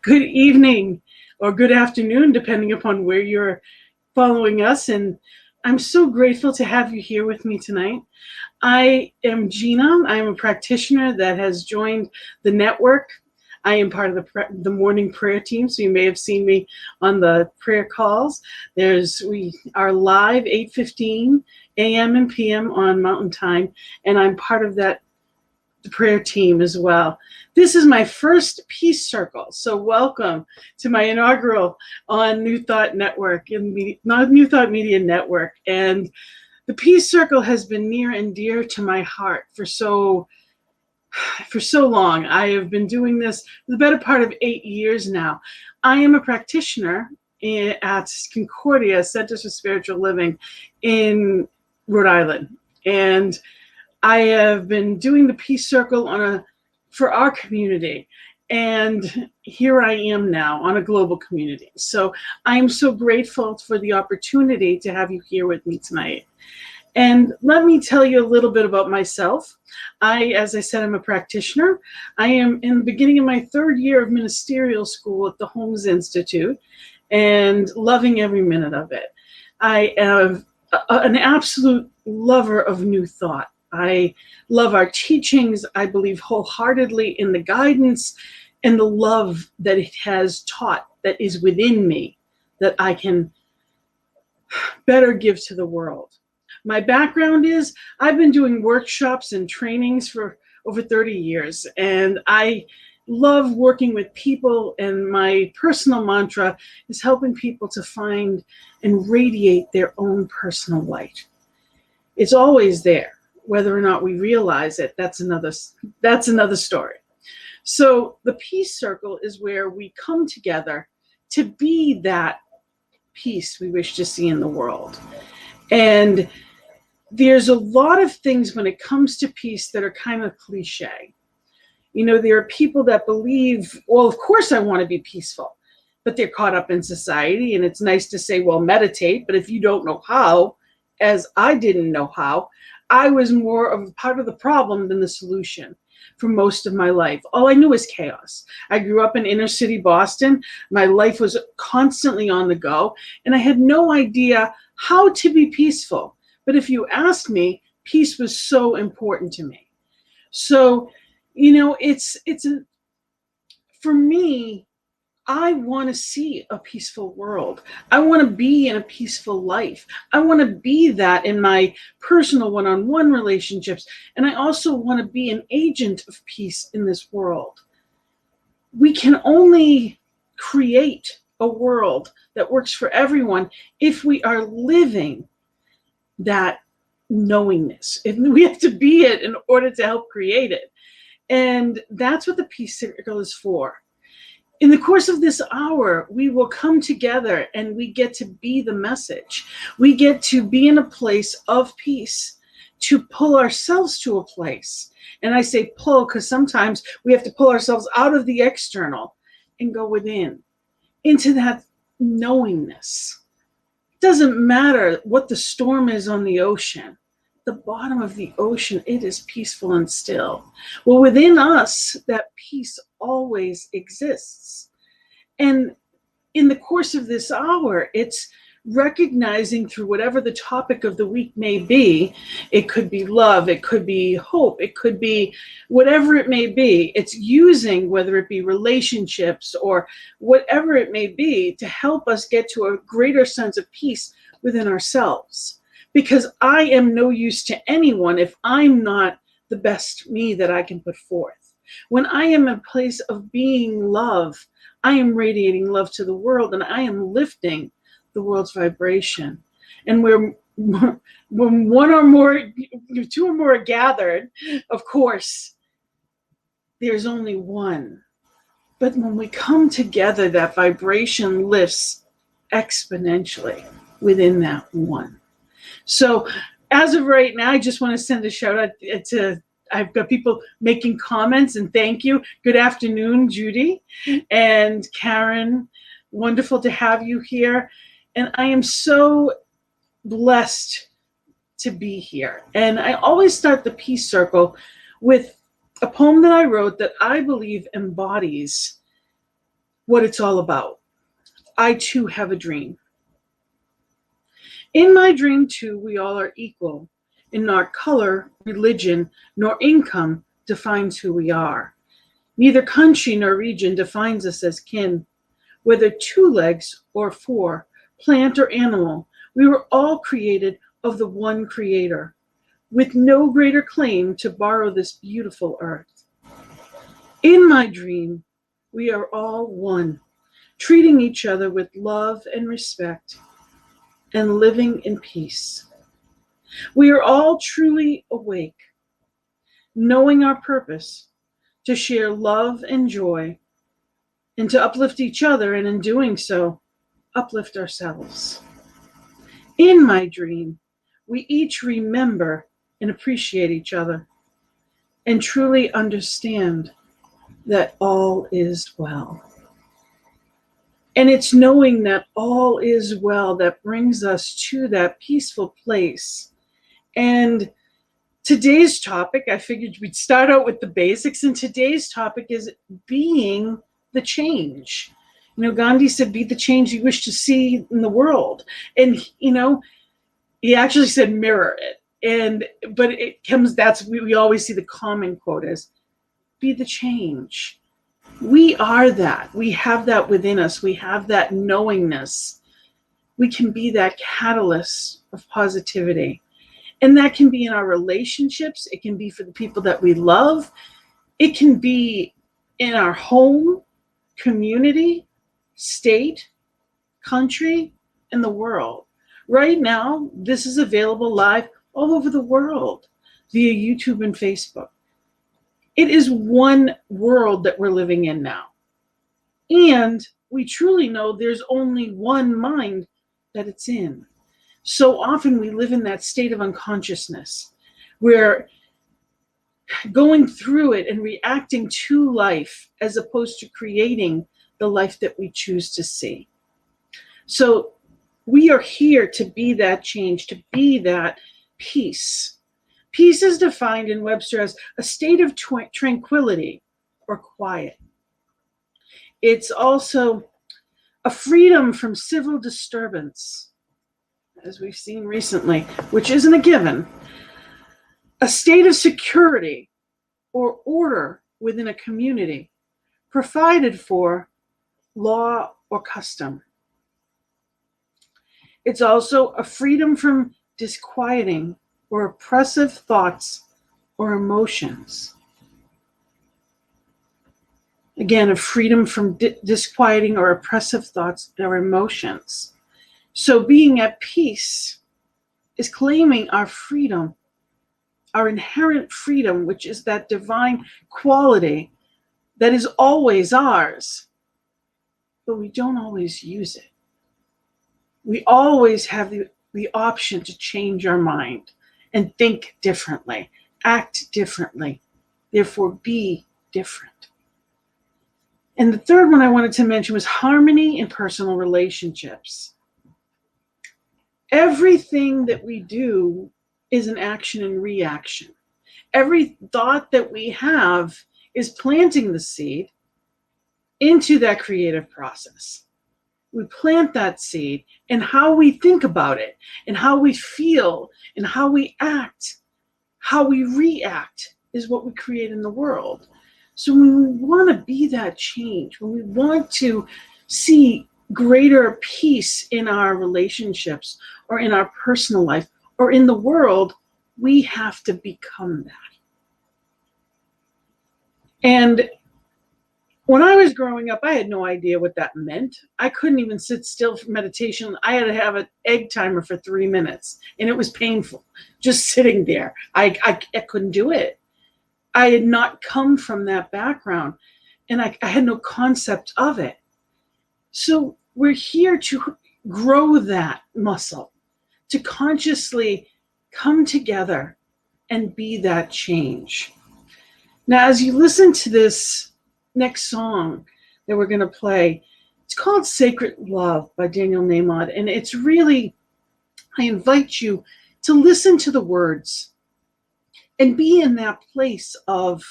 Good evening or good afternoon, depending upon where you're following us. And I'm so grateful to have you here with me tonight. I am Gina. I am a practitioner that has joined the network. I am part of the morning prayer team, so you may have seen me on the prayer calls. We are live 8:15 a.m. and p.m. on Mountain Time, and I'm part of that prayer team as well. This is my first Peace Circle, so welcome to my inaugural on New Thought Network and New Thought Media Network. And the Peace Circle has been near and dear to my heart for so long. I have been doing this for the better part of 8 years now. I am a practitioner at Concordia Centers for Spiritual Living in Rhode Island, and I have been doing the Peace Circle for our community, and here I am now on a global community. So I am so grateful for the opportunity to have you here with me tonight. And let me tell you a little bit about myself. As I said, I'm a practitioner. I am in the beginning of my third year of ministerial school at the Holmes Institute and loving every minute of it. I am an absolute lover of New Thought. I love our teachings. I believe wholeheartedly in the guidance and the love that it has taught that is within me that I can better give to the world. My background is I've been doing workshops and trainings for over 30 years, and I love working with people, and my personal mantra is helping people to find and radiate their own personal light. It's always there. Whether or not we realize it, that's another story. So the Peace Circle is where we come together to be that peace we wish to see in the world. And there's a lot of things when it comes to peace that are kind of cliche. You know, there are people that believe, well, of course I want to be peaceful, but they're caught up in society, and it's nice to say, well, meditate, but if you don't know how, as I didn't know how, I was more of a part of the problem than the solution for most of my life. All I knew was chaos. I grew up in inner city Boston. My life was constantly on the go, and I had no idea how to be peaceful. But if you asked me, peace was so important to me. So, you know, for me, I want to see a peaceful world. I want to be in a peaceful life. I want to be that in my personal one-on-one relationships. And I also want to be an agent of peace in this world. We can only create a world that works for everyone if we are living that knowingness. We have to be it in order to help create it. And that's what the Peace Circle is for. In the course of this hour, we will come together and we get to be the message. We get to be in a place of peace, to pull ourselves to a place. And I say pull because sometimes we have to pull ourselves out of the external and go within, into that knowingness. It doesn't matter what the storm is on the ocean. The bottom of the ocean, it is peaceful and still. Well, within us, that peace always exists. And in the course of this hour, it's recognizing through whatever the topic of the week may be. It could be love, it could be hope, it could be whatever it may be. It's using, whether it be relationships or whatever it may be, to help us get to a greater sense of peace within ourselves. Because I am no use to anyone if I'm not the best me that I can put forth. When I am in a place of being love, I am radiating love to the world, and I am lifting the world's vibration. And when two or more are gathered, of course, there's only one. But when we come together, that vibration lifts exponentially within that one. So as of right now, I just want to send a shout out to, I've got people making comments, and thank you. Good afternoon, Judy and Karen. Wonderful to have you here. And I am so blessed to be here. And I always start the Peace Circle with a poem that I wrote that I believe embodies what it's all about. I too have a dream. In my dream too, we all are equal, and not color, religion, nor income defines who we are. Neither country nor region defines us as kin. Whether 2 legs or 4, plant or animal, we were all created of the one creator, with no greater claim to borrow this beautiful earth. In my dream, we are all one, treating each other with love and respect, and living in peace. We are all truly awake, knowing our purpose to share love and joy, and to uplift each other, and in doing so, uplift ourselves. In my dream, we each remember and appreciate each other, and truly understand that all is well. And it's knowing that all is well that brings us to that peaceful place. And today's topic, I figured we'd start out with the basics, and today's topic is being the change. Gandhi said, be the change you wish to see in the world. And, he actually said, mirror it. But it comes, we always see the common quote as, be the change. We are that. We have that within us. We have that knowingness. We can be that catalyst of positivity. And that can be in our relationships. It can be for the people that we love. It can be in our home, community, state, country, and the world. Right now, this is available live all over the world via YouTube and Facebook. It is one world that we're living in now. And we truly know there's only one mind that it's in. So often we live in that state of unconsciousness. We're going through it and reacting to life as opposed to creating the life that we choose to see. So we are here to be that change, to be that peace. Peace is defined in Webster as a state of tranquility or quiet. It's also a freedom from civil disturbance, as we've seen recently, which isn't a given. A state of security or order within a community, provided for law or custom. It's also a freedom from disquieting or oppressive thoughts or emotions. Again, a freedom from disquieting or oppressive thoughts or emotions. So being at peace is claiming our freedom, our inherent freedom, which is that divine quality that is always ours, but we don't always use it. We always have the option to change our mind and think differently, act differently, therefore be different. And the third one I wanted to mention was harmony in personal relationships. Everything that we do is an action and reaction. Every thought that we have is planting the seed into that creative process. We plant that seed, and how we think about it, and how we feel, and how we act, how we react is what we create in the world. So when we want to be that change, when we want to see greater peace in our relationships or in our personal life or in the world, we have to become that. And when I was growing up, I had no idea what that meant. I couldn't even sit still for meditation. I had to have an egg timer for 3 minutes, and it was painful just sitting there. I couldn't do it. I had not come from that background, and I had no concept of it. So we're here to grow that muscle, to consciously come together and be that change. Now, as you listen to this next song that we're going to play, it's called Sacred Love by Daniel Nahmod. And it's really, I invite you to listen to the words and be in that place of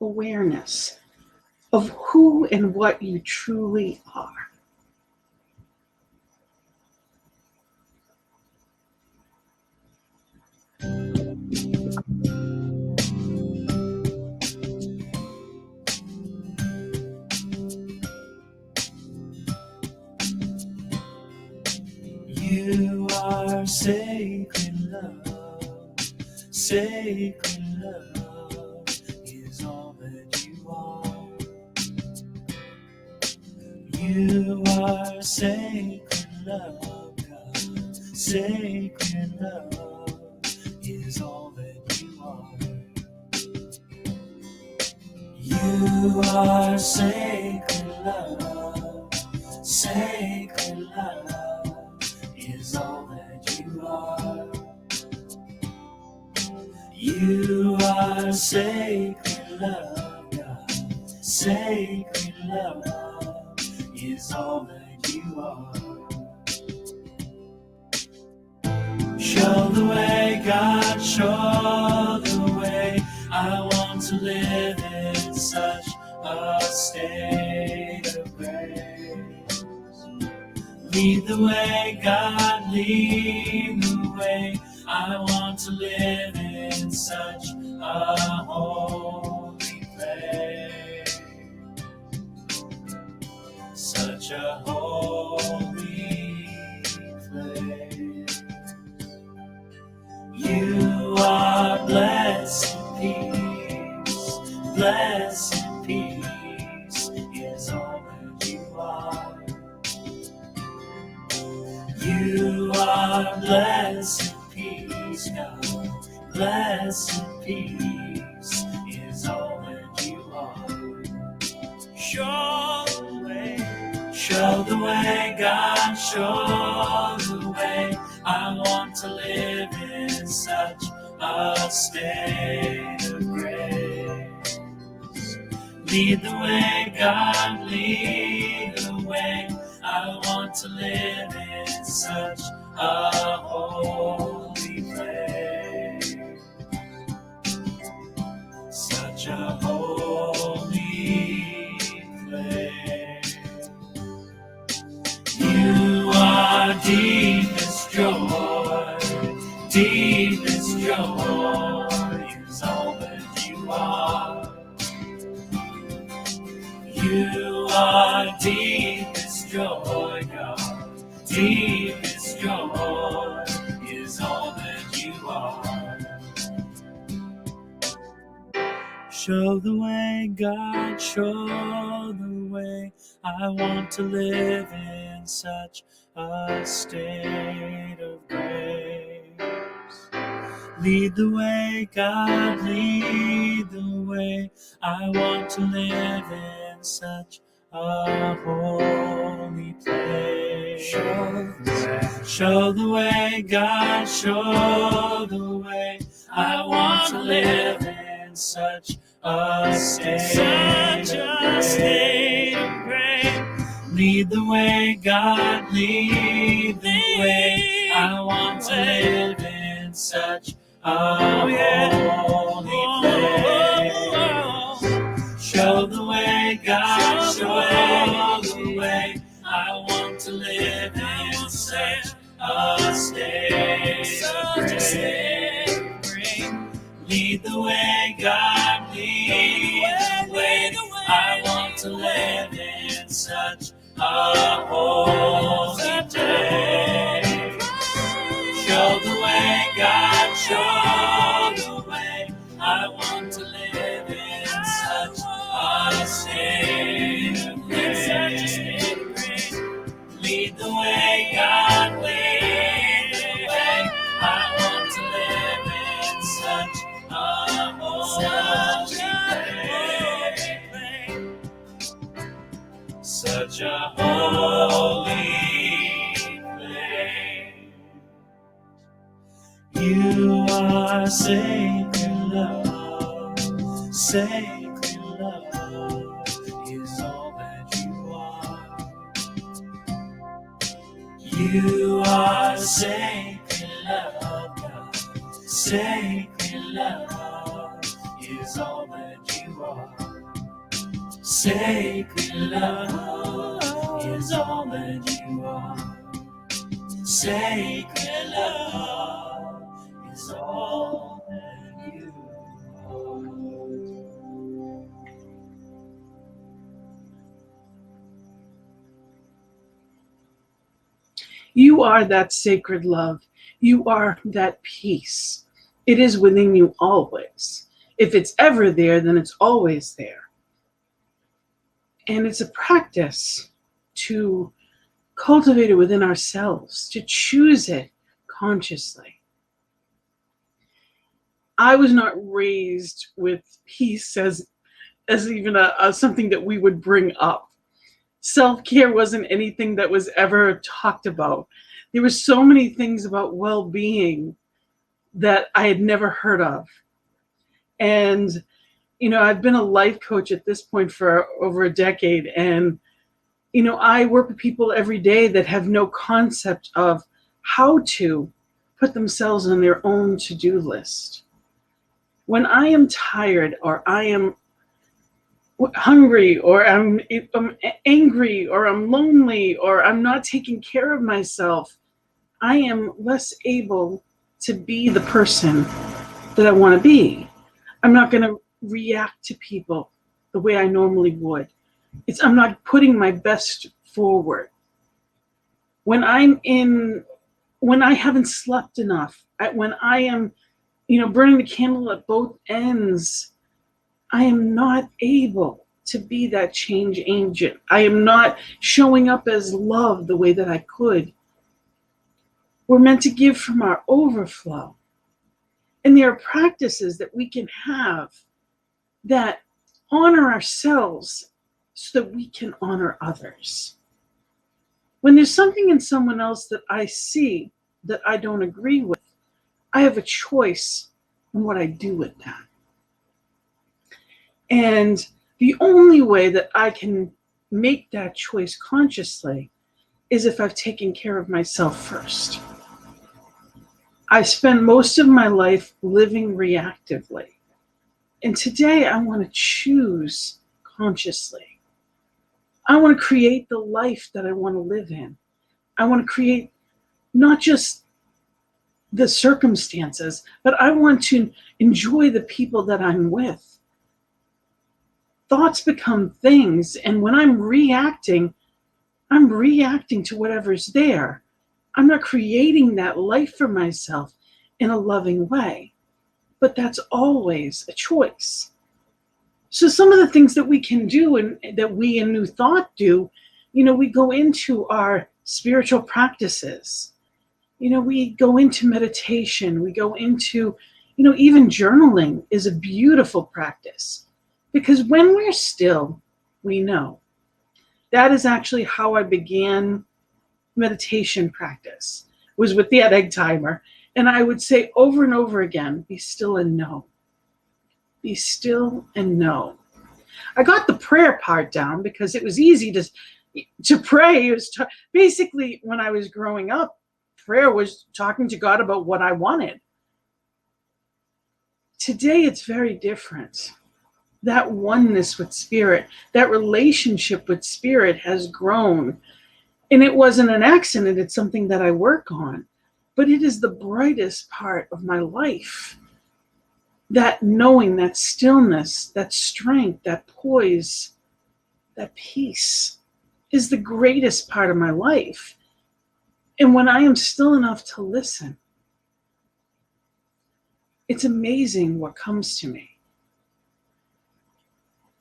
awareness. of who and what you truly are. You are sacred love, sacred love is all that you are. You are sacred love, God, sacred love is all that you are. You are sacred love, sacred love is all that you are. You are sacred love, God, sacred love is all that you are. Show the way, God, show the way. I want to live in such a state of grace. Lead the way, God, lead the way. I want to live in such a holy place. Such a holy place. You are blessed peace, blessed peace is all that you are. You are blessed peace, God, blessed peace is all that you are. Show the way, God, show the way. I want to live in such a state of grace. Lead the way, God, lead the way. I want to live in such a holy place. Such a holy place. You are deepest joy, deepest joy is all that you are. You are deepest joy, God, deepest joy is all that you are. Show the way, God, show the way. I want to live in such a state of grace. Lead the way, God, lead the way. I want to live in such a holy place. Show the way, God, show the way. I want to live in such a state of grace. Lead the way, God, lead the way. I want to live in such a holy place. Show the way, God, show the way. I want to live in such a state of grace. Lead the way, God, lead the way. I want to live in such a holy place. Show the way, God, show the way. I want to live in such a state of grace. Lead the way, God, lead the way. I want to live in such a holy place. Such a holy place. You are sacred love, sacred love is all that you are. You are sacred love, God, sacred love is all that you are. Sacred love is all that you are. Sacred love is all that you are. You are that sacred love. You are that peace. It is within you always. If it's ever there, then it's always there. And it's a practice to cultivate it within ourselves, to choose it consciously. I was not raised with peace as even something that we would bring up. Self-care wasn't anything that was ever talked about. There were so many things about well-being that I had never heard of. And, I've been a life coach at this point for over a decade. And, I work with people every day that have no concept of how to put themselves on their own to-do list. When I am tired, or I am hungry, or I'm angry, or I'm lonely, or I'm not taking care of myself, I am less able to be the person that I want to be. I'm not going to react to people the way I normally would. I'm not putting my best forward. When I haven't slept enough, when I am, burning the candle at both ends, I am not able to be that change agent. I am not showing up as love the way that I could. We're meant to give from our overflow. And there are practices that we can have that honor ourselves so that we can honor others. When there's something in someone else that I see that I don't agree with, I have a choice on what I do with that. And the only way that I can make that choice consciously is if I've taken care of myself first. I spent most of my life living reactively. And today I want to choose consciously. I want to create the life that I want to live in. I want to create not just the circumstances, but I want to enjoy the people that I'm with. Thoughts become things, and when I'm reacting to whatever's there. I'm not creating that life for myself in a loving way, but that's always a choice. So some of the things that we can do and that we in New Thought do, we go into our spiritual practices. We go into meditation, we go into, even journaling is a beautiful practice. Because when we're still, we know. That is actually how I began meditation practice, was with the egg timer. And I would say over and over again, be still and know. Be still and know. I got the prayer part down because it was easy to pray. It was basically, when I was growing up, prayer was talking to God about what I wanted. Today, it's very different. That oneness with spirit, that relationship with spirit has grown. And it wasn't an accident, it's something that I work on. But it is the brightest part of my life. That knowing, that stillness, that strength, that poise, that peace is the greatest part of my life. And when I am still enough to listen, it's amazing what comes to me.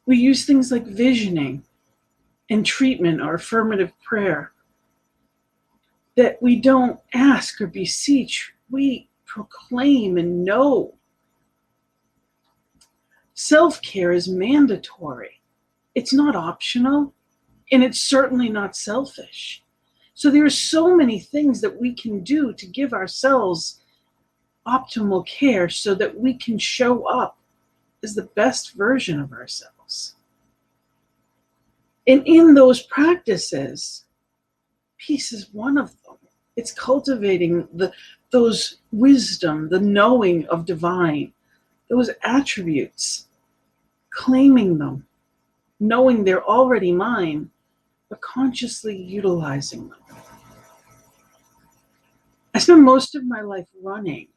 We use things like visioning and treatment or affirmative prayer that we don't ask or beseech, we proclaim and know. Self-care is mandatory. It's not optional, and it's certainly not selfish. So there are so many things that we can do to give ourselves optimal care so that we can show up as the best version of ourselves. And in those practices, peace is one of them. It's cultivating those wisdom, the knowing of divine, those attributes, claiming them, knowing they're already mine, but consciously utilizing them. I spent most of my life running,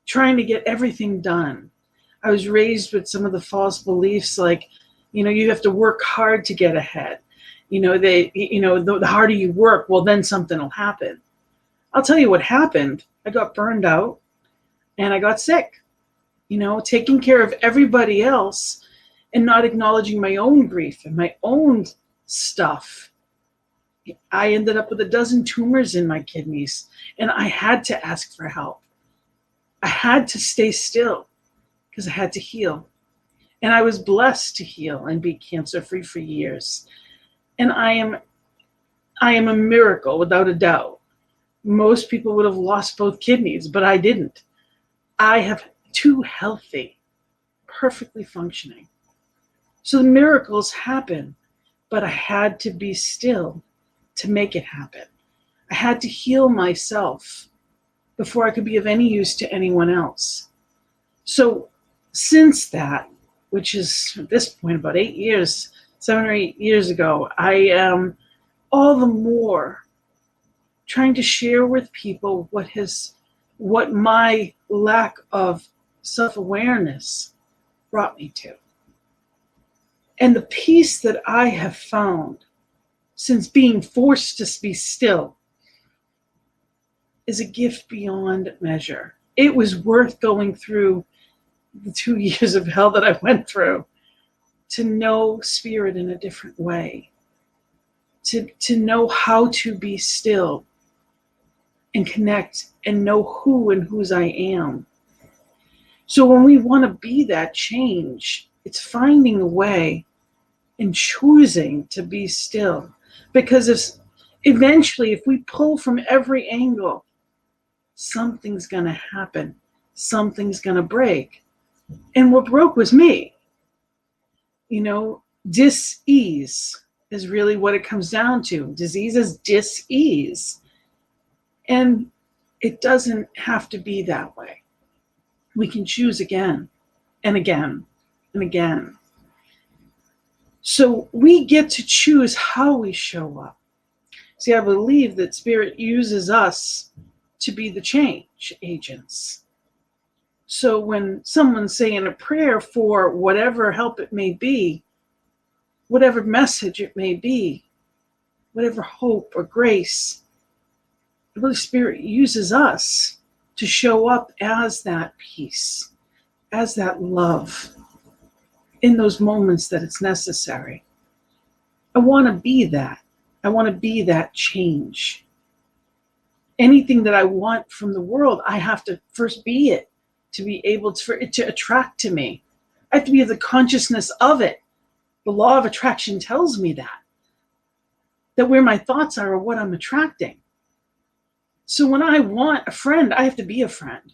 trying to get everything done. I was raised with some of the false beliefs like, you have to work hard to get ahead. The harder you work, well, then something will happen. I'll tell you what happened. I got burned out and I got sick. Taking care of everybody else and not acknowledging my own grief and my own stuff. I ended up with a dozen tumors in my kidneys, and I had to ask for help. I had to stay still because I had to heal. And I was blessed to heal and be cancer-free for years. And I am a miracle, without a doubt. Most people would have lost both kidneys, but I didn't. I have two healthy, perfectly functioning. So the miracles happen, but I had to be still to make it happen. I had to heal myself before I could be of any use to anyone else. So since that, which is at this point about 7 or 8 years ago, I am all the more trying to share with people what my lack of self-awareness brought me to. And the peace that I have found since being forced to be still is a gift beyond measure. It was worth going through the 2 years of hell that I went through to know spirit in a different way, to know how to be still and connect and know who and whose I am. So when we want to be that change, it's finding a way and choosing to be still. Because eventually, if we pull from every angle, something's going to happen. Something's going to break. And what broke was me. Dis-ease is really what it comes down to. Disease is dis-ease. And it doesn't have to be that way. We can choose again and again and again. So we get to choose how we show up. See, I believe that Spirit uses us to be the change agents. So when someone's saying a prayer for whatever help it may be, whatever message it may be, whatever hope or grace, the Holy Spirit uses us to show up as that peace, as that love in those moments that it's necessary. I want to be that. I want to be that change. Anything that I want from the world, I have to first be it to be able for it to attract to me. I have to be the consciousness of it. The law of attraction tells me that where my thoughts are what I'm attracting. So when I want a friend, I have to be a friend.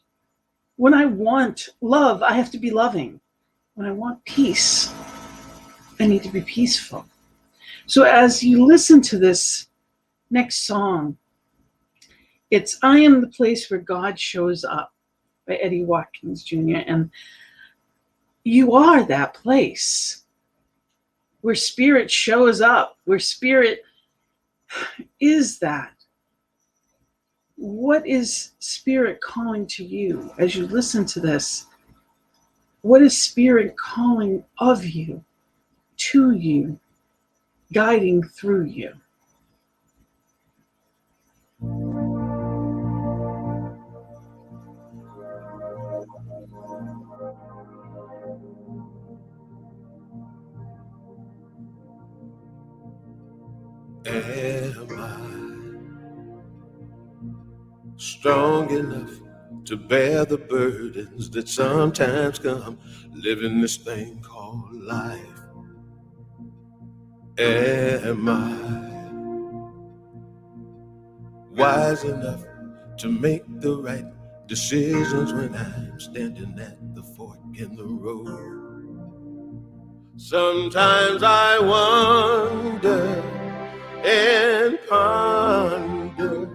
When I want love, I have to be loving. When I want peace, I need to be peaceful. So as you listen to this next song, it's I Am the Place Where God Shows Up by Eddie Watkins Jr. And you are that place where spirit shows up, where spirit is that. What is spirit calling to you as you listen to this? What is spirit calling of you, to you, guiding through you? Am I strong enough to bear the burdens that sometimes come living this thing called life? Am I wise enough to make the right decisions when I'm standing at the fork in the road? Sometimes I wonder and ponder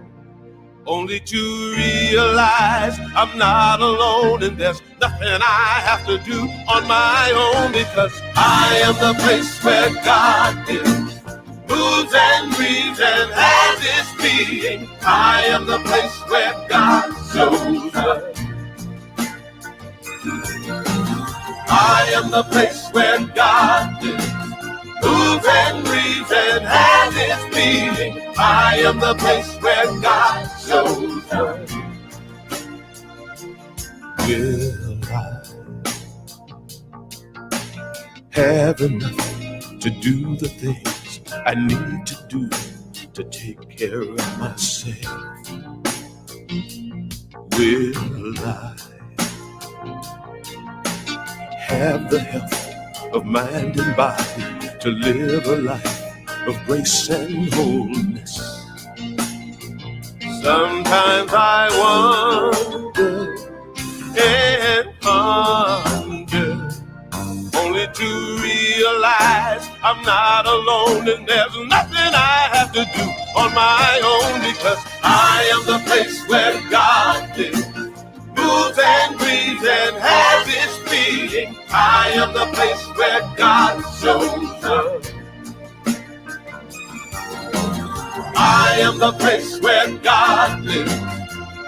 only to realize I'm not alone and there's nothing I have to do on my own, because I am the place where God is, moves and breathes and has its being. I am the place where God shows up. I am the place where God is, moves and breathes and has its being. I am the place where God shows up. Will I have enough to do the things I need to do to take care of myself? Will I have the health of mind and body to live a life of grace and wholeness? Sometimes I wonder and ponder, only to realize I'm not alone and there's nothing I have to do on my own, because I am the place where God lives, moves and breathes and has its being. I am the place where God shows up. I am the place where God lives,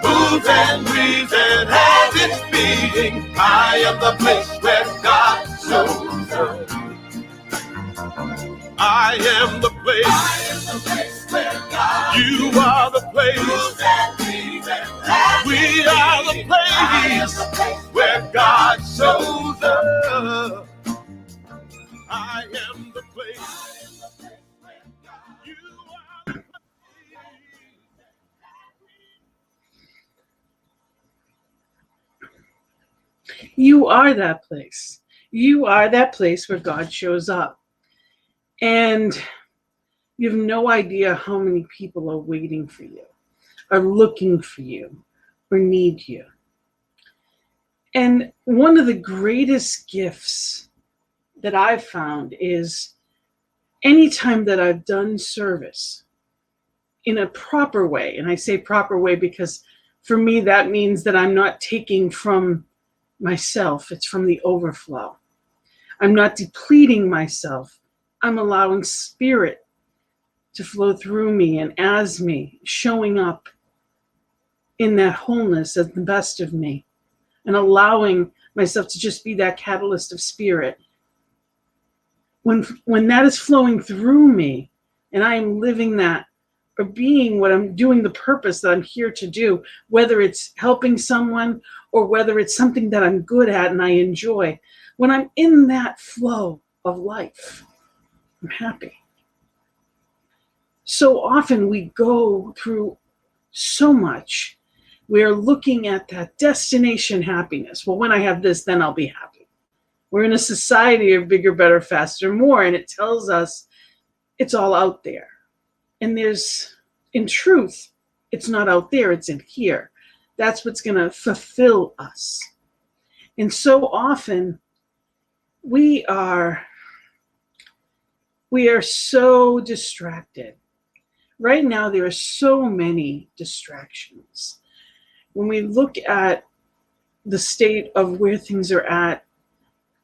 moves and breathes and has its being. I am the place where God shows up. I am the place. I am the place where God. You are the place. Moves and breathes and has we are the place where God shows up. I am the place. I am the place where God. You are the place. You are that place. You are that place where God shows up. And you have no idea how many people are waiting for you, are looking for you, or need you. And one of the greatest gifts that I've found is anytime that I've done service in a proper way, and I say proper way because for me that means that I'm not taking from myself, it's from the overflow. I'm not depleting myself. I'm allowing spirit to flow through me and as me, showing up in that wholeness as the best of me, and allowing myself to just be that catalyst of spirit. When that is flowing through me and I am living that or being what I'm doing, the purpose that I'm here to do, whether it's helping someone or whether it's something that I'm good at and I enjoy, when I'm in that flow of life, I'm happy. So often we go through so much. We're looking at that destination happiness. Well, when I have this, then I'll be happy. We're in a society of bigger, better, faster, more, and it tells us it's all out there. And in truth, it's not out there, it's in here. That's what's going to fulfill us. And so often we are so distracted. Right now, there are so many distractions. When we look at the state of where things are at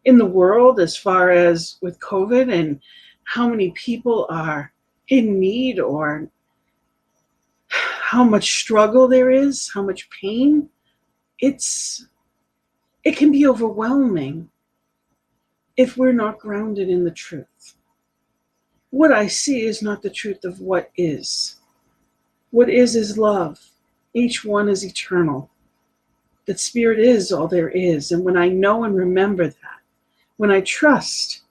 in the world, as far as with COVID and how many people are in need or how much struggle there is, how much pain, it can be overwhelming if we're not grounded in the truth. What I see is not the truth of what is. What is love. Each one is eternal. That spirit is all there is. And when I know and remember that, when I trust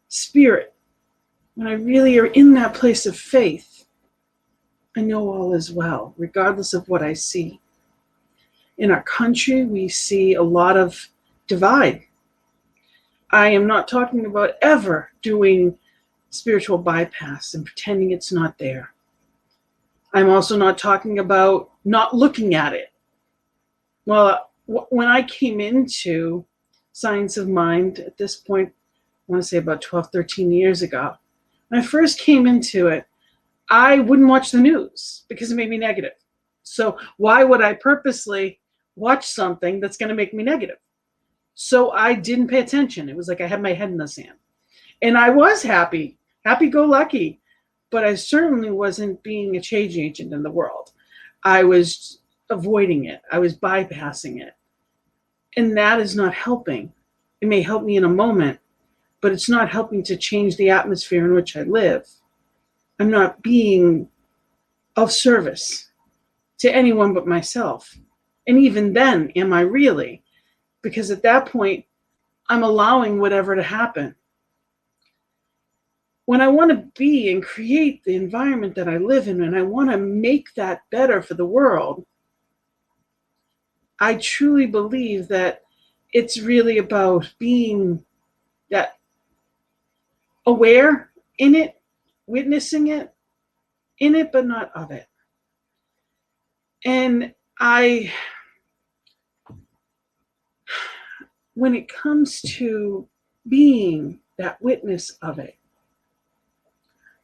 spirit, when I really are in that place of faith, I know all is well, regardless of what I see. In our country, we see a lot of divide. I am not talking about ever doing spiritual bypass and pretending it's not there. I'm also not talking about not looking at it. Well, when I came into Science of Mind at this point, I want to say about 12, 13 years ago, when I first came into it, I wouldn't watch the news because it made me negative. So why would I purposely watch something that's going to make me negative? So I didn't pay attention. It was like I had my head in the sand. And I was happy go lucky, but I certainly wasn't being a change agent in the world. I was avoiding it, I was bypassing it. And that is not helping. It may help me in a moment, but it's not helping to change the atmosphere in which I live. I'm not being of service to anyone but myself. And even then, am I really? Because at that point, I'm allowing whatever to happen. When I want to be and create the environment that I live in, and I want to make that better for the world, I truly believe that it's really about being that aware in it, witnessing it, in it, but not of it. And when it comes to being that witness of it,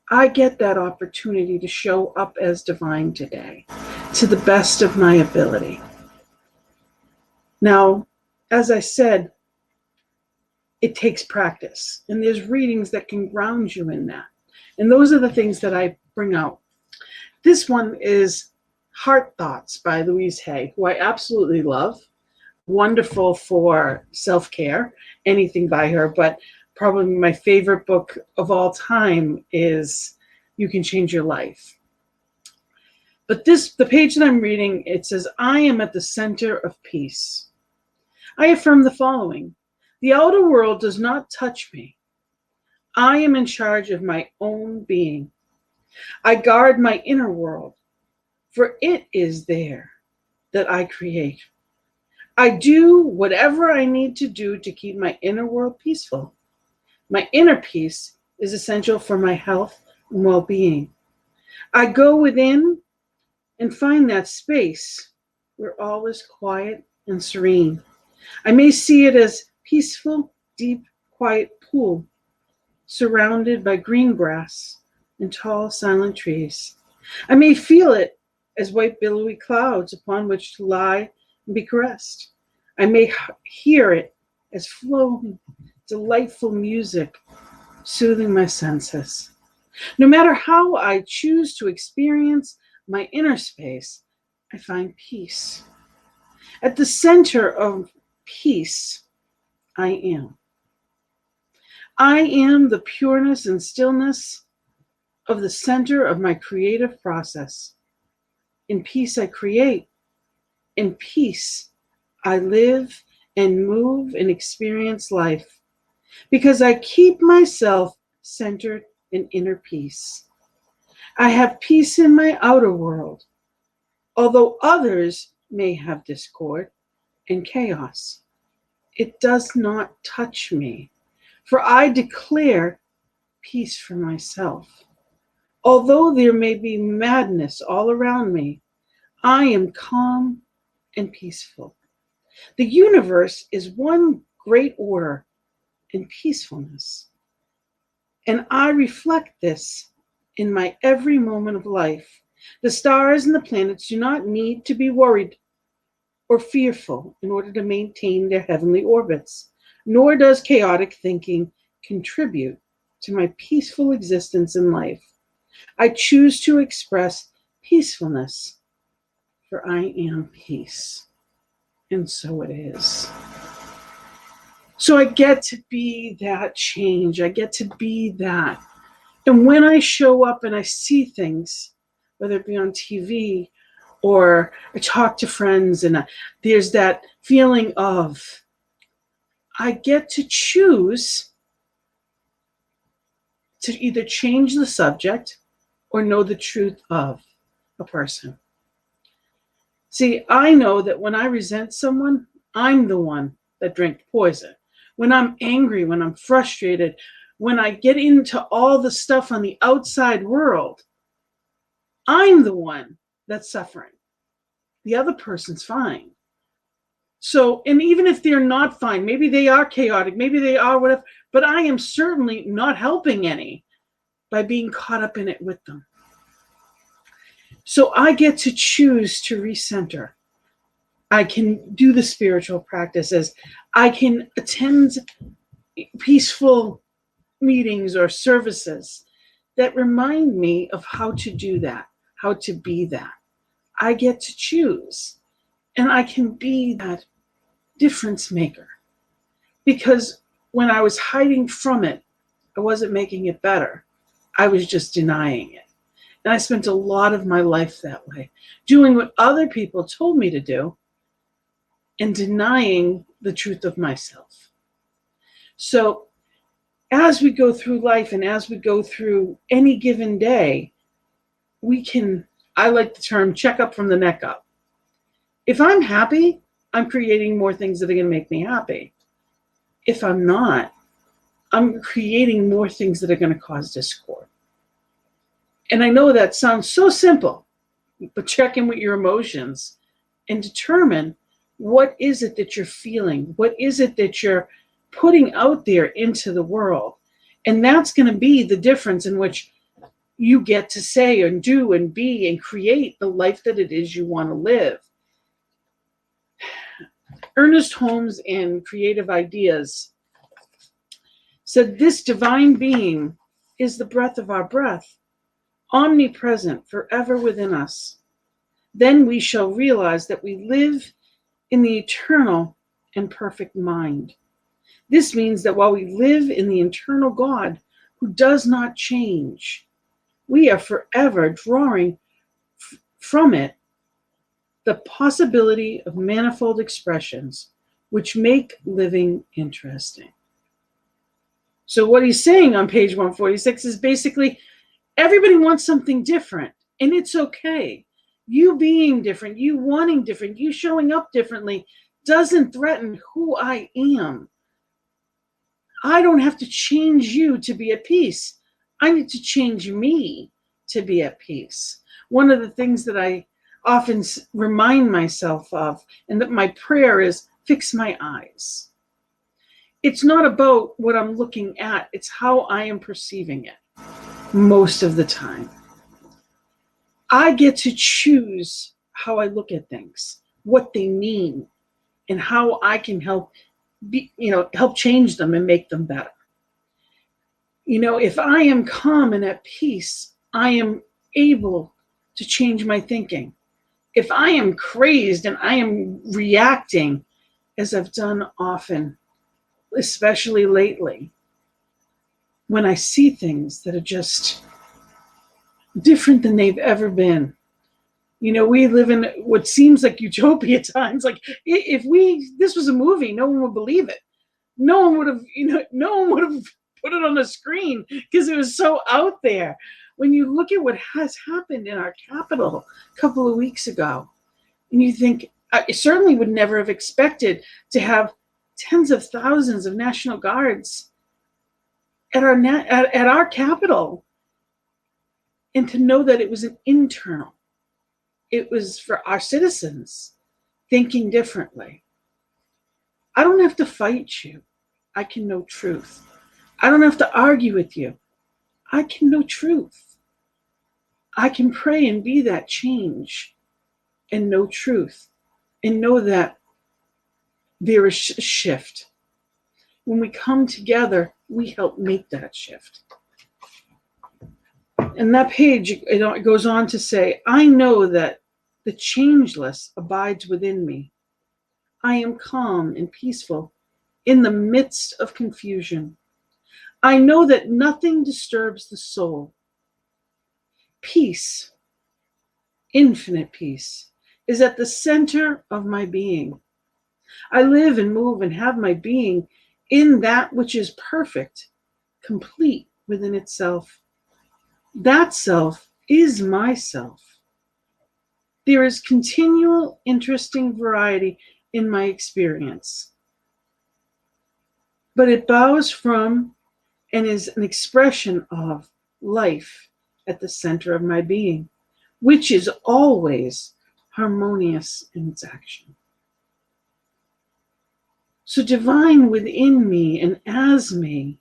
I get that opportunity to show up as divine today to the best of my ability. Now, as I said, it takes practice, and there's readings that can ground you in that. And those are the things that I bring out. This one is Heart Thoughts by Louise Hay, who I absolutely love. Wonderful for self-care, anything by her, but probably my favorite book of all time is You Can Change Your Life. But the page that I'm reading, it says, I am at the center of peace. I affirm the following: the outer world does not touch me. I am in charge of my own being. I guard my inner world, for it is there that I create. I do whatever I need to do to keep my inner world peaceful. My inner peace is essential for my health and well-being. I go within and find that space where all is quiet and serene. I may see it as peaceful, deep, quiet pool surrounded by green grass and tall, silent trees. I may feel it as white, billowy clouds upon which to lie and be caressed. I may hear it as flowing, delightful music, soothing my senses. No matter how I choose to experience my inner space, I find peace. At the center of peace, I am. I am the pureness and stillness of the center of my creative process. In peace, I create. In peace, I live and move and experience life, because I keep myself centered in inner peace. I have peace in my outer world, although others may have discord and chaos. It does not touch me, for I declare peace for myself. Although there may be madness all around me, I am calm and peaceful. The universe is one great order and peacefulness, and I reflect this in my every moment of life. The stars and the planets do not need to be worried or fearful in order to maintain their heavenly orbits, nor does chaotic thinking contribute to my peaceful existence in life. I choose to express peacefulness, for I am peace. And so it is. So I get to be that change. I get to be that. And when I show up and I see things, whether it be on TV or I talk to friends, and there's that feeling of, I get to choose to either change the subject or know the truth of a person. See, I know that when I resent someone, I'm the one that drank poison. When I'm angry, when I'm frustrated, when I get into all the stuff on the outside world, I'm the one that's suffering. The other person's fine. So, and even if they're not fine, maybe they are chaotic, maybe they are whatever, but I am certainly not helping any by being caught up in it with them. So I get to choose to recenter. I can do the spiritual practices. I can attend peaceful meetings or services that remind me of how to do that, how to be that. I get to choose, and I can be that difference maker. Because when I was hiding from it, I wasn't making it better. I was just denying it. And I spent a lot of my life that way, doing what other people told me to do and denying the truth of myself. So as we go through life and as we go through any given day, we can, I like the term, check up from the neck up. If I'm happy, I'm creating more things that are going to make me happy. If I'm not, I'm creating more things that are going to cause discord. And I know that sounds so simple, but check in with your emotions and determine what is it that you're feeling? What is it that you're putting out there into the world? And that's going to be the difference in which you get to say and do and be and create the life that it is you want to live. Ernest Holmes in Creative Ideas said, "This divine being is the breath of our breath, omnipresent, forever within us. Then we shall realize that we live in the eternal and perfect mind. This means that while we live in the eternal God who does not change, we are forever drawing from it the possibility of manifold expressions which make living interesting." So what he's saying on page 146 is basically everybody wants something different, and it's okay. You being different, you wanting different, you showing up differently doesn't threaten who I am. I don't have to change you to be at peace. I need to change me to be at peace. One of the things that I often remind myself of, and that my prayer is, fix my eyes. It's not about what I'm looking at, it's how I am perceiving it most of the time. I get to choose how I look at things, what they mean, and how I can help help change them and make them better. If I am calm and at peace, I am able to change my thinking. If I am crazed and I am reacting, as I've done often, especially lately, when I see things that are just different than they've ever been. We live in what seems like utopia times. Like if this was a movie, no one would believe it. No one would have put it on the screen because it was so out there. When you look at what has happened in our capital a couple of weeks ago, and you think, I certainly would never have expected to have tens of thousands of National Guards at our capital, and to know that it was an internal. It was for our citizens thinking differently. I don't have to fight you. I can know truth. I don't have to argue with you. I can know truth. I can pray and be that change and know truth and know that there is a shift. When we come together, we help make that shift. And that page, it goes on to say, "I know that the changeless abides within me. I am calm and peaceful in the midst of confusion. I know that nothing disturbs the soul. Peace, infinite peace, is at the center of my being. I live and move and have my being in that which is perfect, complete within itself. That self is myself. There is continual, interesting variety in my experience, but it bows from and is an expression of life at the center of my being, which is always harmonious in its action." So divine within me and as me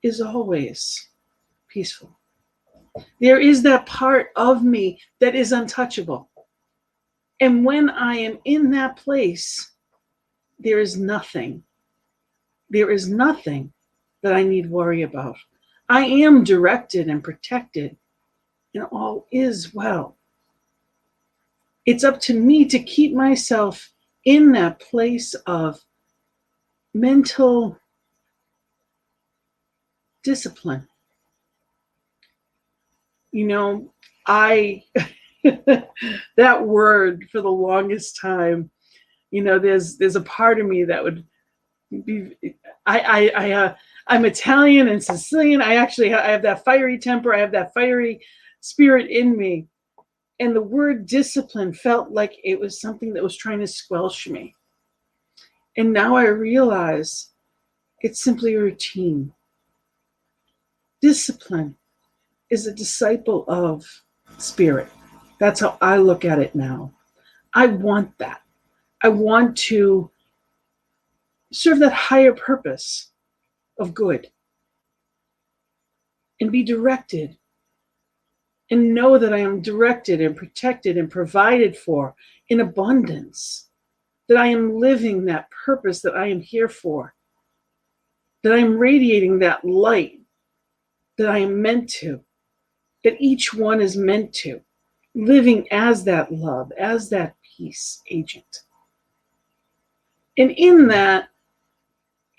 is always peaceful. There is that part of me that is untouchable. And when I am in that place, there is nothing. There is nothing that I need worry about. I am directed and protected, and all is well. It's up to me to keep myself in that place of mental discipline. You know, I, that word for the longest time, you know, there's a part of me that would be, I'm Italian and Sicilian. I have that fiery temper. I have that fiery spirit in me. And the word discipline felt like it was something that was trying to squelch me. And now I realize it's simply a routine. Discipline is a disciple of spirit. That's how I look at it now. I want that. I want to serve that higher purpose of good and be directed and know that I am directed and protected and provided for in abundance, that I am living that purpose that I am here for, that I am radiating that light that I am meant to, that each one is meant to, living as that love, as that peace agent. And in that,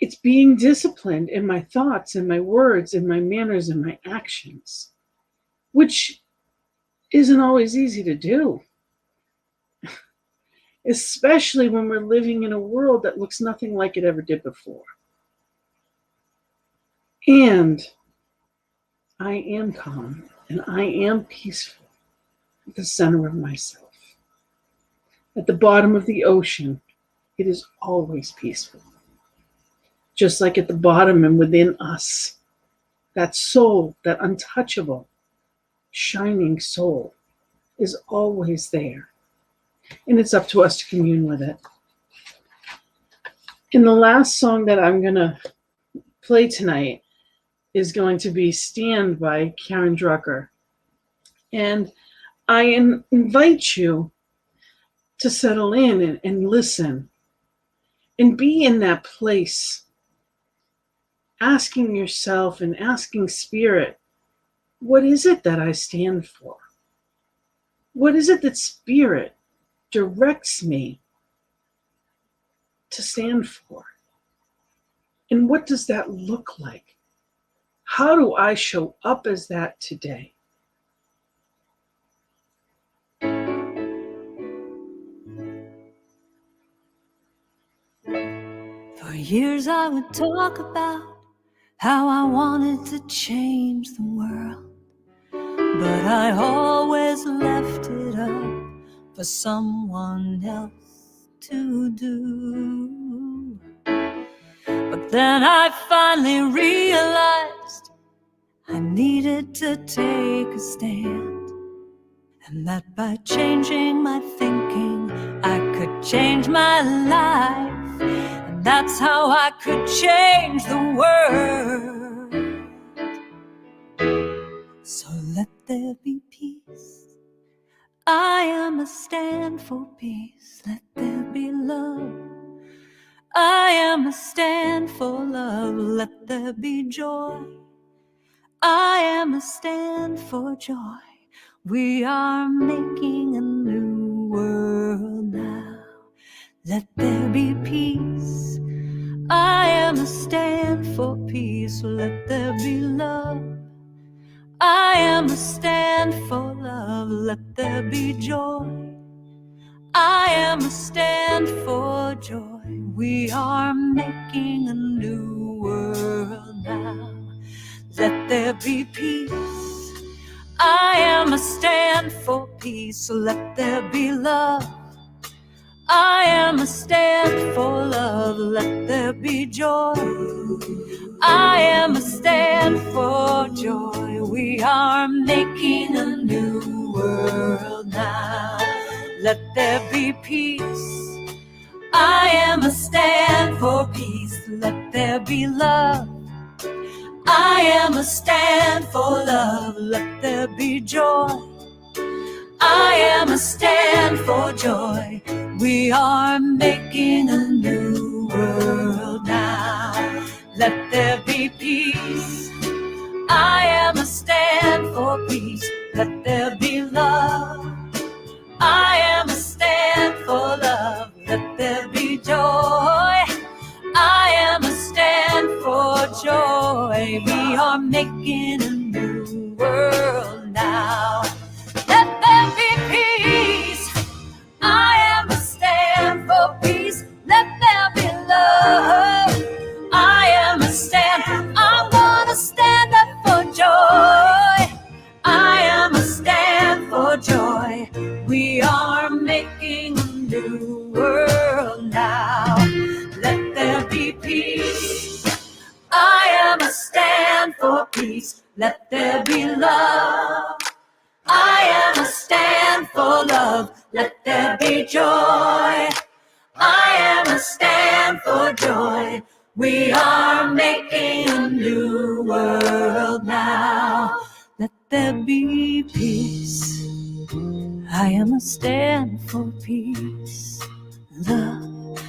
it's being disciplined in my thoughts, in my words, in my manners, in my actions, which isn't always easy to do, especially when we're living in a world that looks nothing like it ever did before. And I am calm and I am peaceful at the center of myself. At the bottom of the ocean, it is always peaceful. Just like at the bottom and within us, that soul, that untouchable, shining soul is always there. And it's up to us to commune with it. And the last song that I'm going to play tonight is going to be Stand by Karen Drucker. And I invite you to settle in and listen and be in that place, asking yourself and asking Spirit, what is it that I stand for? What is it that Spirit directs me to stand for? And what does that look like? How do I show up as that today? For years I would talk about how I wanted to change the world, but I always left it up for someone else to do. But then I finally realized I needed to take a stand, and that by changing my thinking I could change my life. And that's how I could change the world. So let there be peace. I am a stand for peace. Let there be love. I am a stand for love. Let there be joy. I am a stand for joy. We are making a new world now. Let there be peace. I am a stand for peace. Let there be love. I am a stand for love. Let there be joy. I am a stand for joy. We are making a new world now. Let there be peace. I am a stand for peace. Let there be love. I am a stand for love. Let there be joy. I am a stand for joy. We are making a new world now. Let there be peace. I am a stand for peace. Let there be love. I am a stand for love, let there be joy. I am a stand for joy. We are making a new world now. Let there be peace. I am a stand for peace. Let there be love. I am a stand for love. Let there be joy. I am a stand for joy. We are making a new world now. Let there be peace. I am a stand for peace. Let there be love. I am a stand. I'm gonna stand up for joy. I am a stand for joy. We are making a new world now. Let there be peace. I am a stand for peace. Let there be love. I am a stand for love. Let there be joy. I am a stand for joy. We are making a new world now. Let there be peace. I am a stand for peace. Love.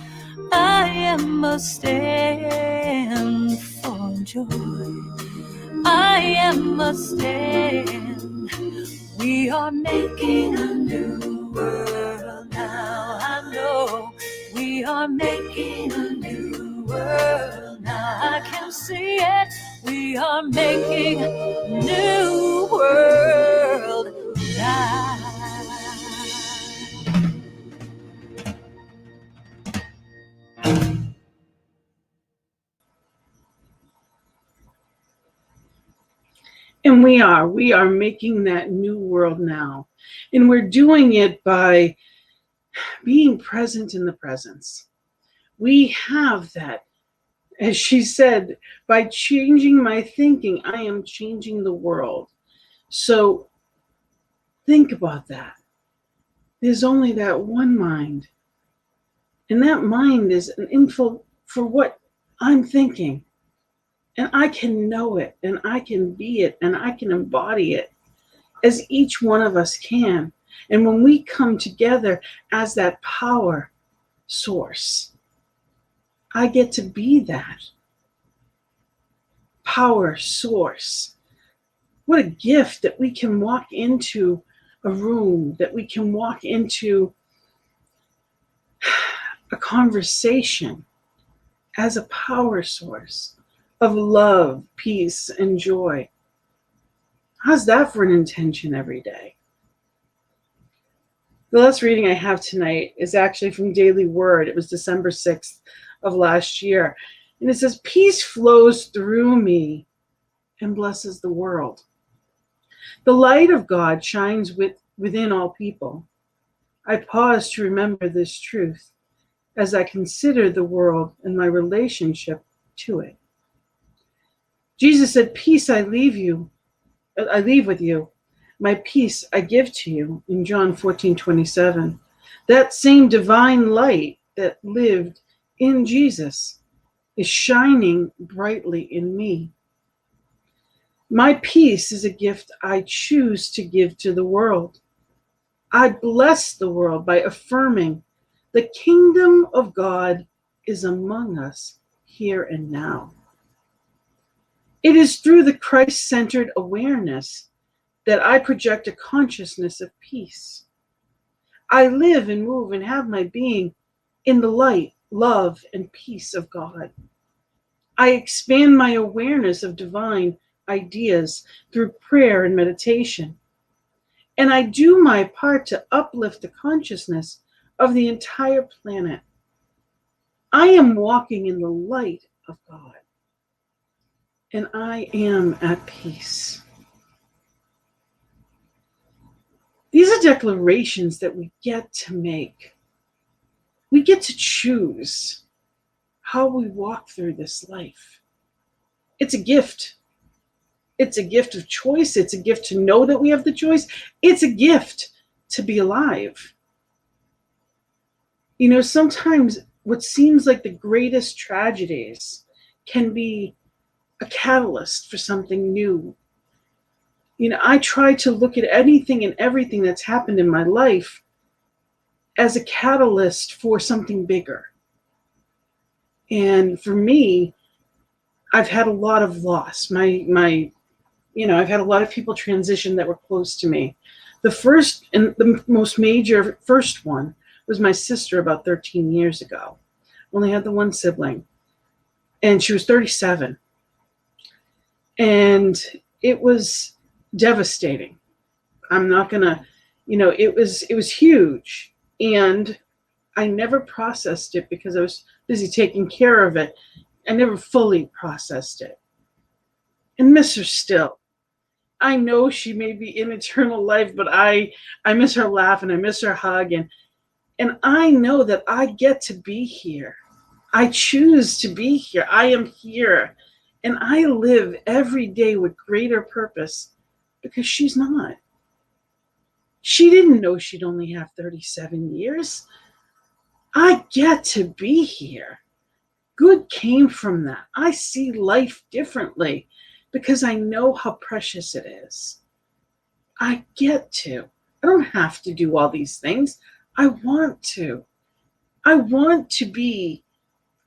I am a stand for joy. I am a stand. We are making a new world now. I know we are making a new world now. I can see it. We are making a new world now. And we are making that new world now. And we're doing it by being present in the presence. We have that. As she said, by changing my thinking, I am changing the world. So think about that. There's only that one mind. And that mind is an info for what I'm thinking. And I can know it, and I can be it, and I can embody it, as each one of us can. And when we come together as that power source, I get to be that power source. What a gift that we can walk into a room, that we can walk into a conversation as a power source of love, peace, and joy. How's that for an intention every day? The last reading I have tonight is actually from Daily Word. It was December 6th of last year. And it says, peace flows through me and blesses the world. The light of God shines within all people. I pause to remember this truth as I consider the world and my relationship to it. Jesus said, peace I leave with you. My peace I give to you, in John 14:27. That same divine light that lived in Jesus is shining brightly in me. My peace is a gift I choose to give to the world. I bless the world by affirming the kingdom of God is among us here and now. It is through the Christ-centered awareness that I project a consciousness of peace. I live and move and have my being in the light, love, and peace of God. I expand my awareness of divine ideas through prayer and meditation. And I do my part to uplift the consciousness of the entire planet. I am walking in the light of God, and I am at peace. These are declarations that we get to make. We get to choose how we walk through this life. It's a gift. It's a gift of choice. It's a gift to know that we have the choice. It's a gift to be alive. You know, sometimes what seems like the greatest tragedies can be a catalyst for something new. I try to look at anything and everything that's happened in my life as a catalyst for something bigger. And for me, I've had a lot of loss. I've had a lot of people transition that were close to me. The first and the most major first one was my sister about 13 years ago. Only had the one sibling, and she was 37. And it was devastating. I'm not gonna, it was huge. And I never processed it because I was busy taking care of it. I never fully processed it. And miss her still. I know she may be in eternal life, but I miss her laugh and I miss her hug, and I know that I get to be here. I choose to be here. I am here. And I live every day with greater purpose because she's not. She didn't know she'd only have 37 years. I get to be here. Good came from that. I see life differently because I know how precious it is. I get to. I don't have to do all these things. I want to. I want to be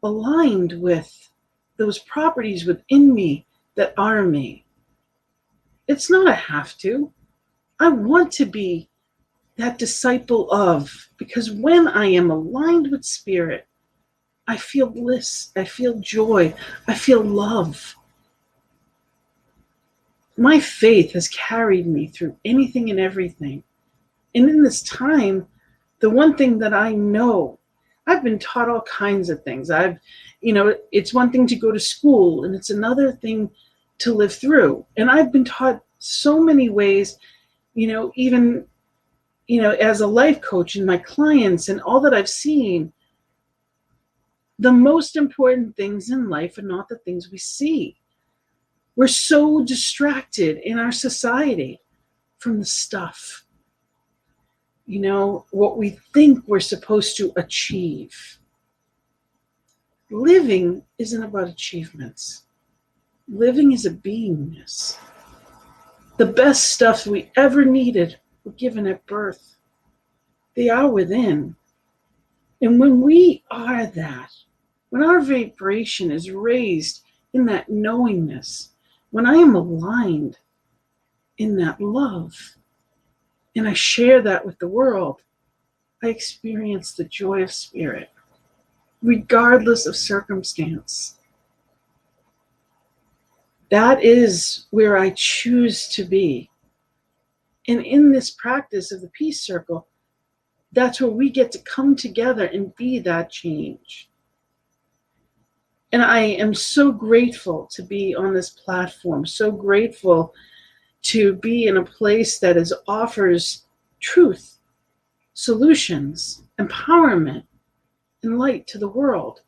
aligned with those properties within me that are me. It's not a have to. I want to be that disciple of, because when I am aligned with spirit, I feel bliss, I feel joy, I feel love. My faith has carried me through anything and everything. And in this time, the one thing that I know, I've been taught all kinds of things. It's one thing to go to school, and it's another thing to live through. And I've been taught so many ways, even, as a life coach and my clients and all that I've seen, the most important things in life are not the things we see. We're so distracted in our society from the stuff, what we think we're supposed to achieve. Living isn't about achievements. Living is a beingness. The best stuff we ever needed were given at birth. They are within. And when we are that, when our vibration is raised in that knowingness, when I am aligned in that love, and I share that with the world, I experience the joy of spirit, regardless of circumstance. That is where I choose to be. And in this practice of the Peace Circle, that's where we get to come together and be that change. And I am so grateful to be on this platform, so grateful to be in a place that offers truth, solutions, empowerment, and light to the world.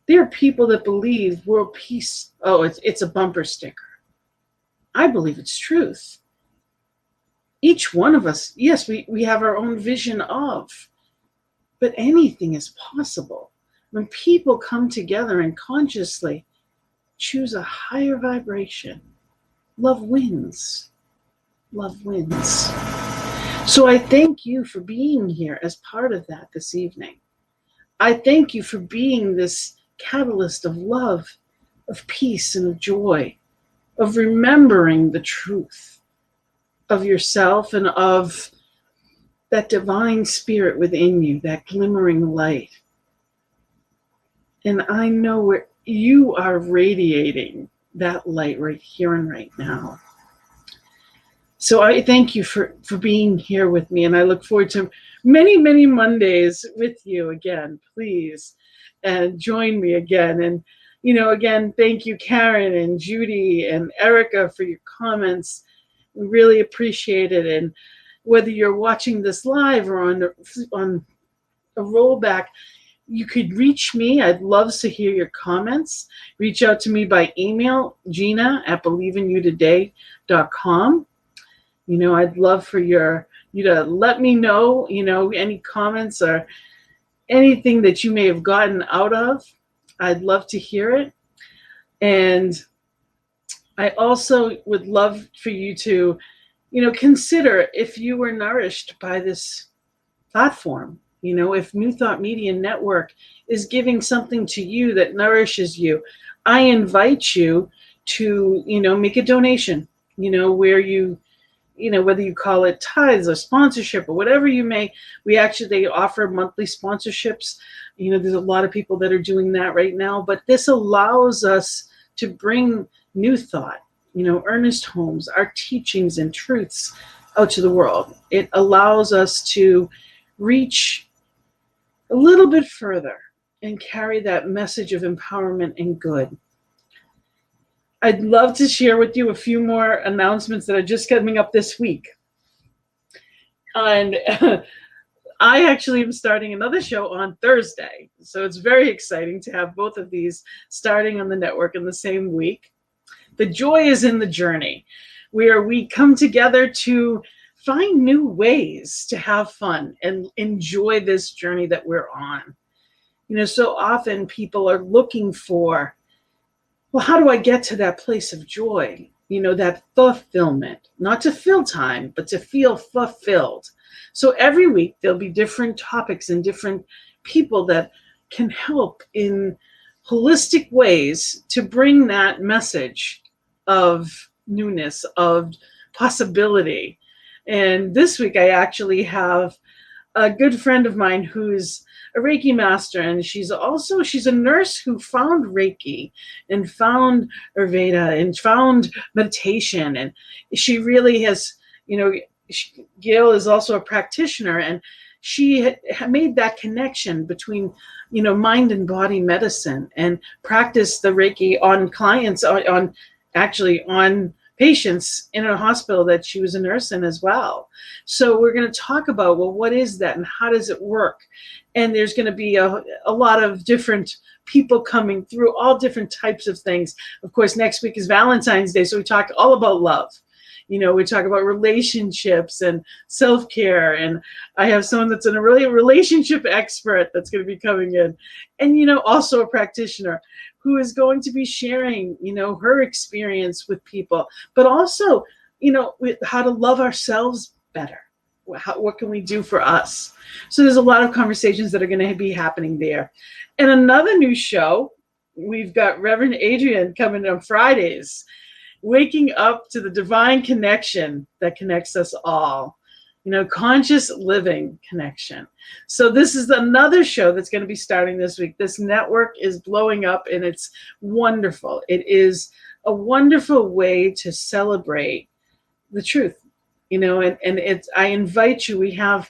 There are people that believe world peace, it's a bumper sticker. I believe it's truth. Each one of us, yes, we have our own vision of, but anything is possible. When people come together and consciously choose a higher vibration, love wins. Love wins. So I thank you for being here as part of that this evening. I thank you for being this catalyst of love, of peace, and of joy, of remembering the truth of yourself and of that divine spirit within you, that glimmering light. And I know where you are radiating that light right here and right now. So I thank you for being here with me, and I look forward to many, many Mondays with you again. Please, and join me again. And, again, thank you, Karen and Judy and Erica, for your comments. We really appreciate it. And whether you're watching this live or on a rollback, you could reach me. I'd love to hear your comments. Reach out to me by email, gina@believein.you.today.com. I'd love for you to let me know, any comments or anything that you may have gotten out of. I'd love to hear it. And I also would love for you to, consider if you were nourished by this platform. If New Thought Media Network is giving something to you that nourishes you, I invite you to, make a donation, where whether you call it tithes or sponsorship or whatever you may. They offer monthly sponsorships. There's a lot of people that are doing that right now, but this allows us to bring new thought, Ernest Holmes, our teachings and truths out to the world. It allows us to reach a little bit further and carry that message of empowerment and good. I'd love to share with you a few more announcements that are just coming up this week. And I actually am starting another show on Thursday. So it's very exciting to have both of these starting on the network in the same week. The joy is in the journey, where we come together to find new ways to have fun and enjoy this journey that we're on. So often people are looking for, well, how do I get to that place of joy? That fulfillment, not to fill time, but to feel fulfilled. So every week there'll be different topics and different people that can help in holistic ways to bring that message of newness, of possibility. And this week I actually have a good friend of mine who's a Reiki master, and she's a nurse who found Reiki and found Ayurveda and found meditation, and she really has, Gail is also a practitioner, and she made that connection between, mind and body medicine, and practiced the Reiki on clients, on patients in a hospital that she was a nurse in as well. So we're going to talk about, well, what is that and how does it work? And there's going to be a lot of different people coming through, all different types of things. Of course, next week is Valentine's Day, so we talk all about love. We talk about relationships and self-care, and I have someone that's a really relationship expert that's going to be coming in, and also a practitioner who is going to be sharing, her experience with people, but also, with how to love ourselves better. What can we do for us? So there's a lot of conversations that are going to be happening there. And another new show, we've got Reverend Adrian coming on Fridays, waking up to the divine connection that connects us all. Conscious living connection. So this is another show that's going to be starting this week. This network is blowing up, and it's wonderful. It is a wonderful way to celebrate the truth, and it's, I invite you, we have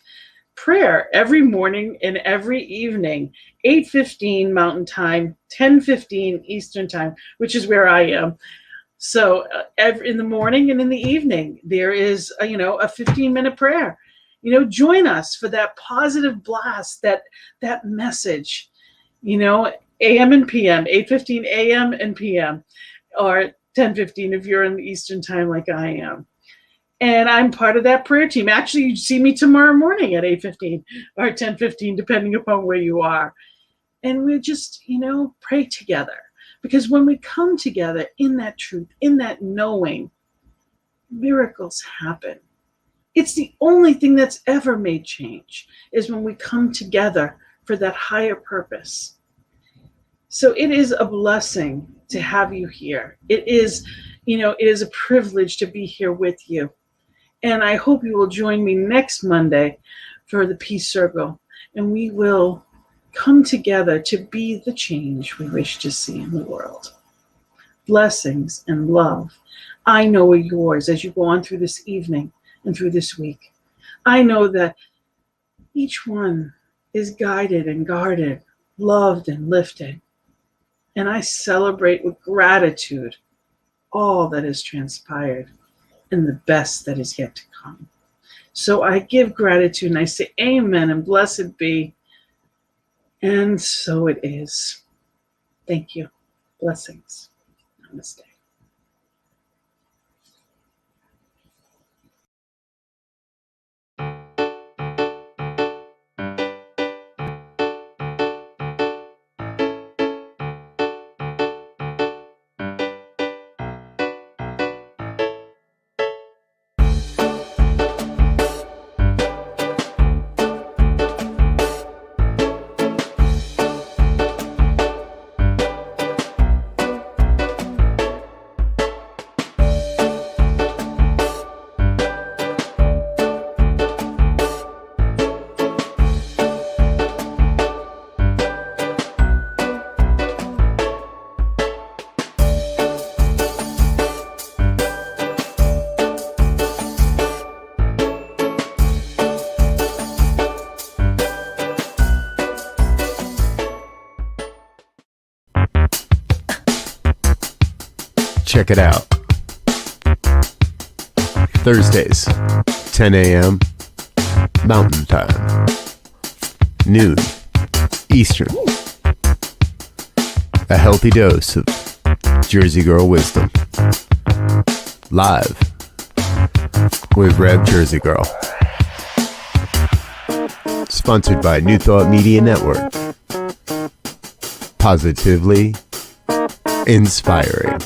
prayer every morning and every evening, 8:15 Mountain Time, 10:15 Eastern Time, which is where I am. So in the morning and in the evening, there is a 15-minute prayer. Join us for that positive blast, that message. AM and PM, 8:15 AM and PM, or 10:15 if you're in the Eastern Time like I am. And I'm part of that prayer team. Actually, you see me tomorrow morning at 8:15 or 10:15, depending upon where you are. And we just, pray together. Because when we come together in that truth, in that knowing, miracles happen. It's the only thing that's ever made change, is when we come together for that higher purpose. So it is a blessing to have you here. It is a privilege to be here with you. And I hope you will join me next Monday for the Peace Circle. And we will come together to be the change we wish to see in the world. Blessings and love, I know, are yours as you go on through this evening and through this week. I know that each one is guided and guarded, loved and lifted. And I celebrate with gratitude all that has transpired and the best that is yet to come. So I give gratitude and I say amen and blessed be. And so it is. Thank you. Blessings. Namaste. Check it out. Thursdays, 10 a.m. Mountain Time, noon Eastern. A healthy dose of Jersey Girl wisdom. Live with Rev Jersey Girl. Sponsored by New Thought Media Network. Positively inspiring.